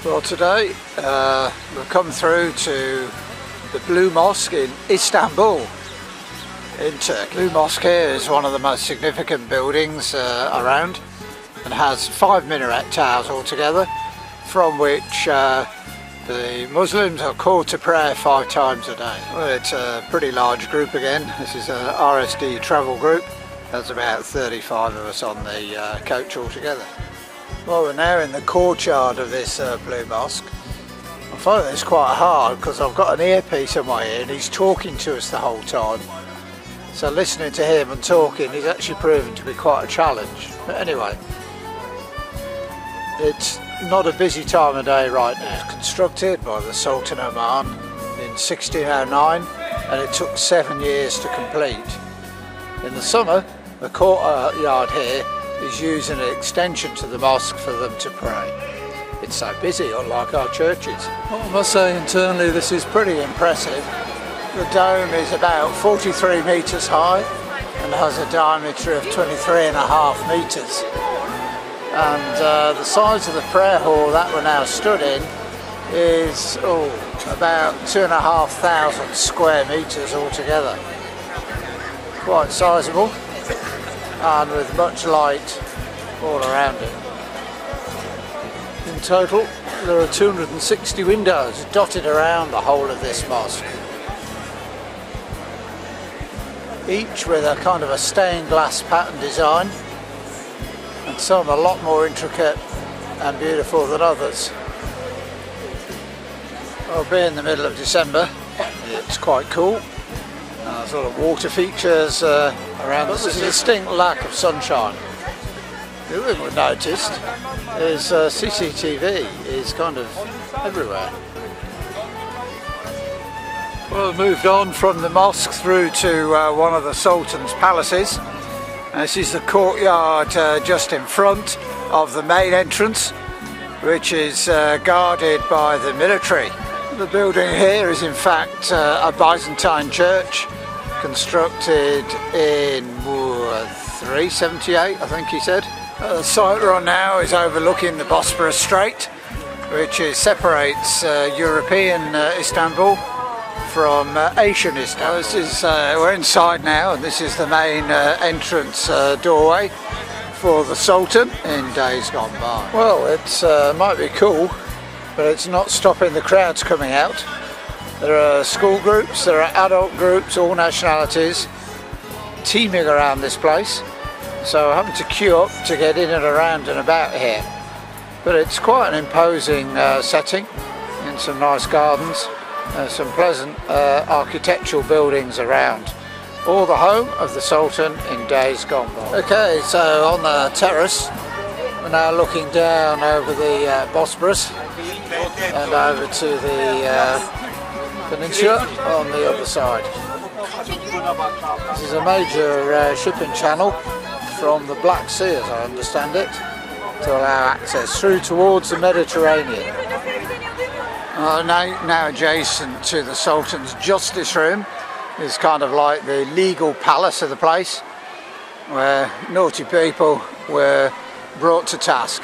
Well, today we've come through to the Blue Mosque in Istanbul in Turkey. Blue Mosque here is one of the most significant buildings around and has 5 minaret towers altogether, from which the Muslims are called to prayer 5 times a day. Well, it's a pretty large group again. This is a RSD Travel group. There's about 35 of us on the coach altogether. Well, we're now in the courtyard of this Blue Mosque. I find this quite hard because I've got an earpiece in my ear and he's talking to us the whole time. So listening to him and talking is actually proven to be quite a challenge. But anyway, it's not a busy time of day right now. It's constructed by the Sultan of Oman in 1609 and it took 7 years to complete. In the summer, the courtyard here is used as an extension to the mosque for them to pray. It's so busy, unlike our churches. Well, I must say, internally this is pretty impressive. The dome is about 43 metres high and has a diameter of 23.5 metres. And the size of the prayer hall that we're now stood in is about 2,500 square metres altogether. Quite sizable and with much light all around it. In total there are 260 windows dotted around the whole of this mosque, each with a kind of a stained glass pattern design, and some a lot more intricate and beautiful than others. Well, being the middle of December, it's quite cool. There's a lot of water features around. There's a distinct lack of sunshine. The other thing we've noticed is CCTV is kind of everywhere. Well, we've moved on from the mosque through to one of the Sultan's palaces. This is the courtyard just in front of the main entrance, which is guarded by the military. The building here is in fact a Byzantine church, constructed in 378, I think he said. The site we're on now is overlooking the Bosporus Strait, which separates European Istanbul from Asian Istanbul. We're inside now, and this is the main entrance doorway for the Sultan in days gone by. Well, it might be cool, but it's not stopping the crowds coming out. There are school groups, there are adult groups, all nationalities, teeming around this place. So having to queue up to get in and around and about here. But it's quite an imposing setting, in some nice gardens, some pleasant architectural buildings around. All the home of the Sultan in days gone by. Okay, so on the terrace, we're now looking down over the Bosporus and over to the peninsula on the other side. This is a major shipping channel from the Black Sea, as I understand it, to allow access through towards the Mediterranean. Now adjacent to the Sultan's Justice Room is kind of like the legal palace of the place, where naughty people were brought to task.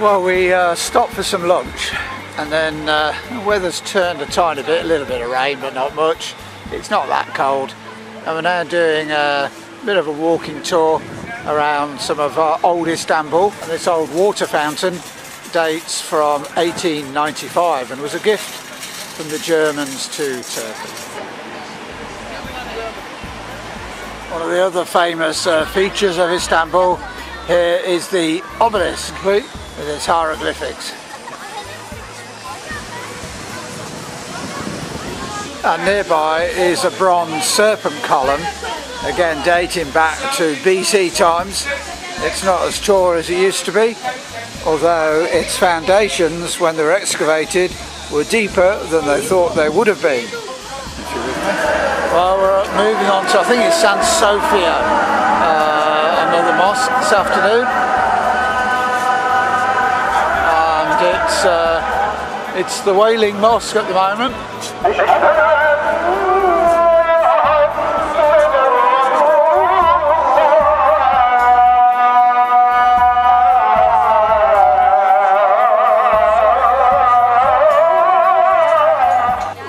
Well, we stopped for some lunch, and then the weather's turned a tiny bit, a little bit of rain but not much. It's not that cold, and we're now doing a bit of a walking tour around some of our old Istanbul. And this old water fountain dates from 1895 and was a gift from the Germans to Turkey. One of the other famous features of Istanbul here is the obelisk with its hieroglyphics. And nearby is a bronze serpent column, again dating back to BC times. It's not as tall as it used to be, although its foundations, when they were excavated, were deeper than they thought they would have been. Well, we're moving on to, I think it's San Sofia, another mosque this afternoon. And it's the Wailing Mosque at the moment.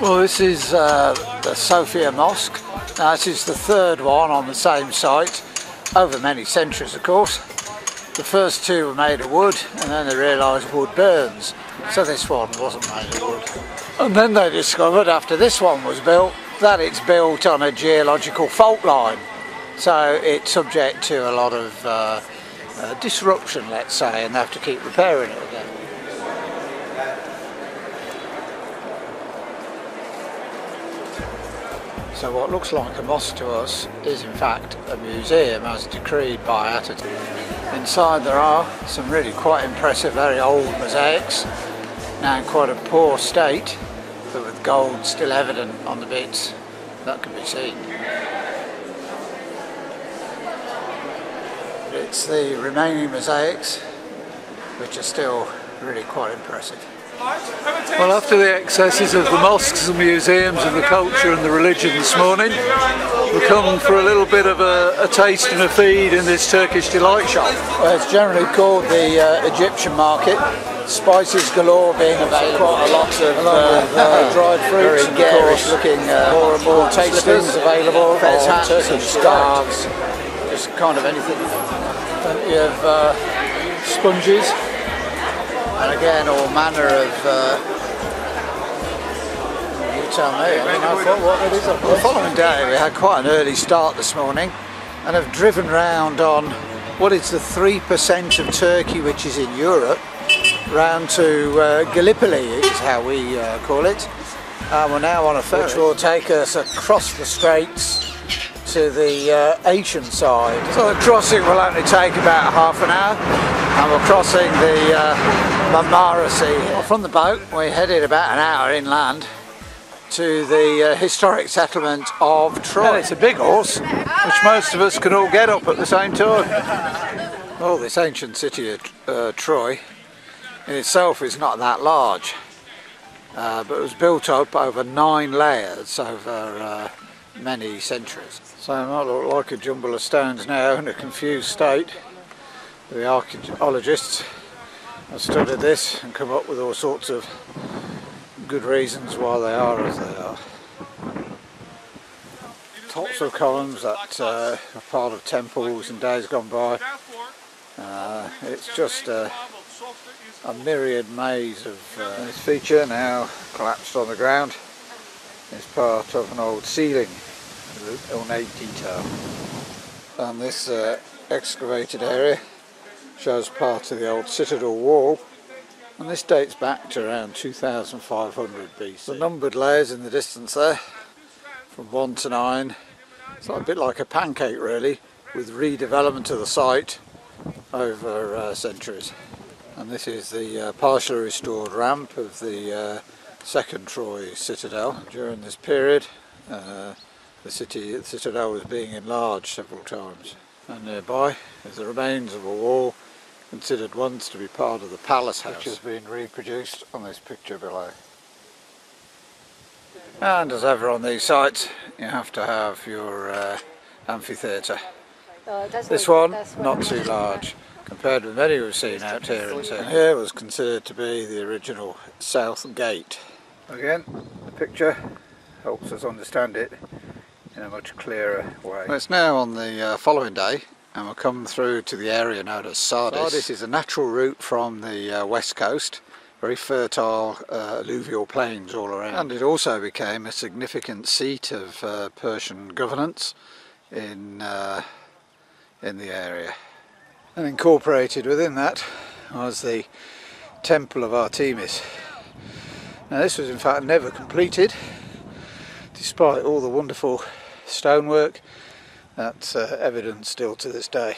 Well, this is the Sophia Mosque. Now, this is the third one on the same site, over many centuries of course. The first two were made of wood, and then they realised wood burns, so this one wasn't made of wood. And then they discovered, after this one was built, that it's built on a geological fault line, so it's subject to a lot of disruption, let's say, and they have to keep repairing it again. So what looks like a mosque to us is in fact a museum as decreed by Ataturk. Inside there are some really quite impressive, very old mosaics, now in quite a poor state, but with gold still evident on the bits that can be seen. It's the remaining mosaics which are still really quite impressive. Well, after the excesses of the mosques and museums and the culture and the religion this morning, we've come for a little bit of a taste and a feed in this Turkish delight shop. Well, it's generally called the Egyptian market. Spices galore being available. Quite a lot of dried fruits, very garish looking, more and more tastings available. Fez hats, Turkish scarves, just kind of anything. Plenty of sponges. And again, all manner of, you tell me, I mean, I thought what it is. The following day we had quite an early start this morning and have driven round on what is the 3% of Turkey which is in Europe, round to Gallipoli is how we call it. We're now on a ferry which will take us across the straits to the Asian side. So the crossing will only take about half an hour, and we're crossing the Marmara Sea. Well, from the boat we headed about an hour inland to the historic settlement of Troy. And it's a big horse which most of us can all get up at the same time. Well, this ancient city of Troy in itself is not that large, but it was built up over 9 layers over many centuries. So it might look like a jumble of stones now in a confused state. The archaeologists have studied this and come up with all sorts of good reasons why they are as they are. Tops of columns that are part of temples in days gone by. It's just a myriad maze of this feature now collapsed on the ground. It's part of an old ceiling with ornate detail. And this excavated area shows part of the old citadel wall, and this dates back to around 2500 BC. The numbered layers in the distance there, from 1 to 9. It's like a bit like a pancake really, with redevelopment of the site over centuries. And this is the partially restored ramp of the second Troy citadel. During this period the citadel was being enlarged several times. And nearby is the remains of a wall considered once to be part of the palace house, which has been reproduced on this picture below. And as ever on these sites, you have to have your amphitheatre. This one, not too large, compared with many we've seen out here in Turkey. Here was considered to be the original south gate. Again, the picture helps us understand it in a much clearer way. Well, it's now on the following day, and we'll come through to the area known as Sardis. Sardis is a natural route from the west coast, very fertile alluvial plains all around. And it also became a significant seat of Persian governance in the area. And incorporated within that was the Temple of Artemis. Now this was in fact never completed, despite all the wonderful stonework that's evident still to this day.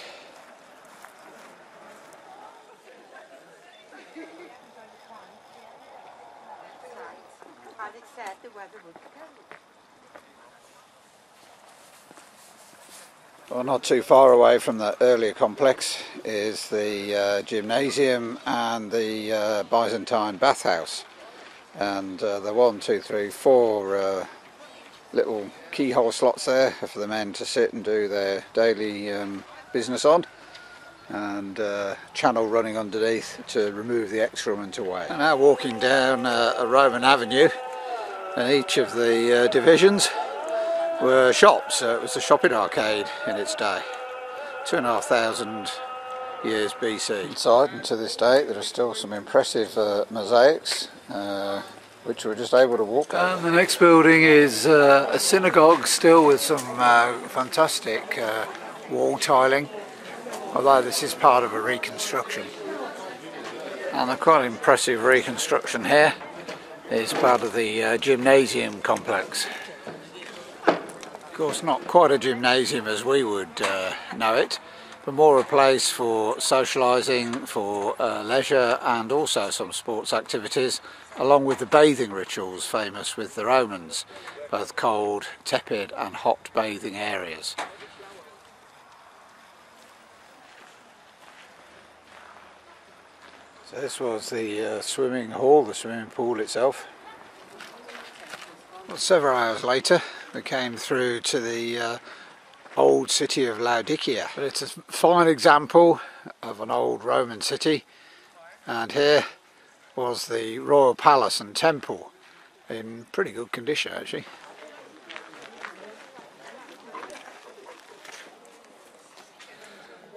Well, not too far away from the earlier complex is the gymnasium and the Byzantine bathhouse, and the 1, 2, 3, 4 little keyhole slots there for the men to sit and do their daily business on, and channel running underneath to remove the excrement away. And now walking down a Roman avenue, and each of the divisions were shops. It was a shopping arcade in its day, 2,500 years BC. Inside, and to this day there are still some impressive mosaics which we're just able to walk over. And the next building is a synagogue, still with some fantastic wall tiling, although this is part of a reconstruction. And a quite impressive reconstruction here is part of the gymnasium complex. Of course, not quite a gymnasium as we would know it, but more a place for socialising, for leisure, and also some sports activities, along with the bathing rituals famous with the Romans, both cold, tepid and hot bathing areas. So this was the swimming hall, the swimming pool itself. Well, several hours later we came through to the old city of Laodicea. But it's a fine example of an old Roman city, and here was the royal palace and temple in pretty good condition actually.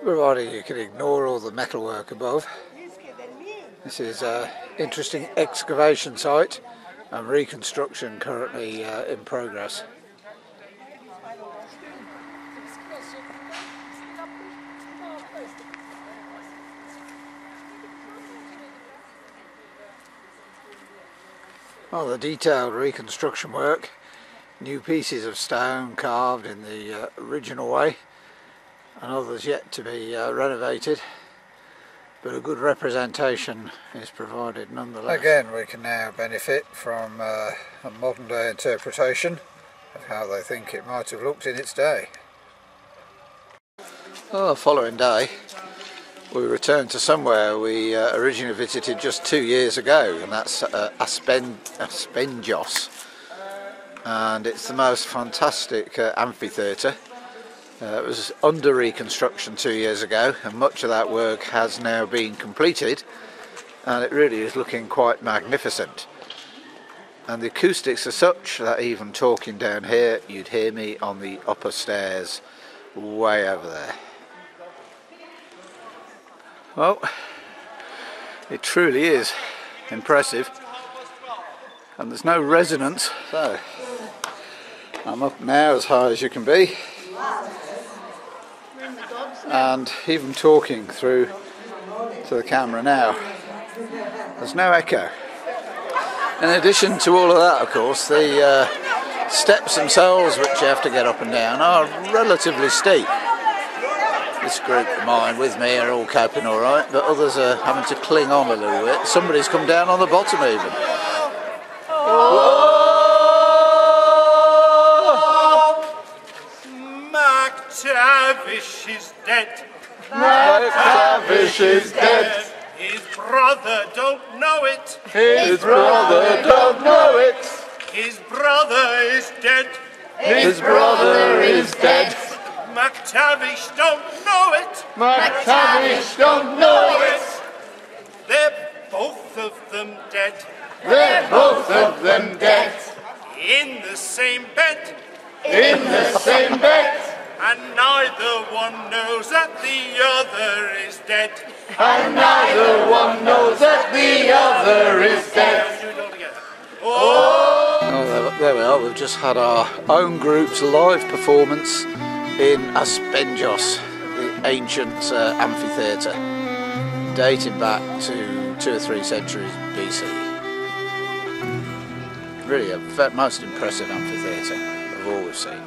Provided you can ignore all the metalwork above. This is an interesting excavation site and reconstruction currently in progress. Well, the detailed reconstruction work, new pieces of stone carved in the original way, and others yet to be renovated, but a good representation is provided nonetheless. Again, we can now benefit from a modern day interpretation of how they think it might have looked in its day. Well, the following day we returned to somewhere we originally visited just 2 years ago, and that's Aspendos, and it's the most fantastic amphitheatre. It was under reconstruction 2 years ago, and much of that work has now been completed, and it really is looking quite magnificent. And the acoustics are such that even talking down here you'd hear me on the upper stairs way over there. Well, it truly is impressive, and there's no resonance, so I'm up now as high as you can be, and even talking through to the camera now, there's no echo. In addition to all of that, of course, the steps themselves, which you have to get up and down, are relatively steep. This group of mine with me are all coping alright, but others are having to cling on a little bit. Somebody's come down on the bottom even. MacTavish is dead. MacTavish is dead. His brother don't know it. His brother don't know it. His brother is dead. His brother is dead. MacTavish don't know it. MacTavish don't know it. They're both of them dead. They're both of them dead. In the same bed. In the same bed. And neither one knows that the other is dead. And neither one knows that the other is dead. Do it all together. Oh, there we are. We've just had our own group's live performance in Aspendos, the ancient amphitheatre, dating back to 2 or 3 centuries BC. Really a most impressive amphitheatre of all we've seen.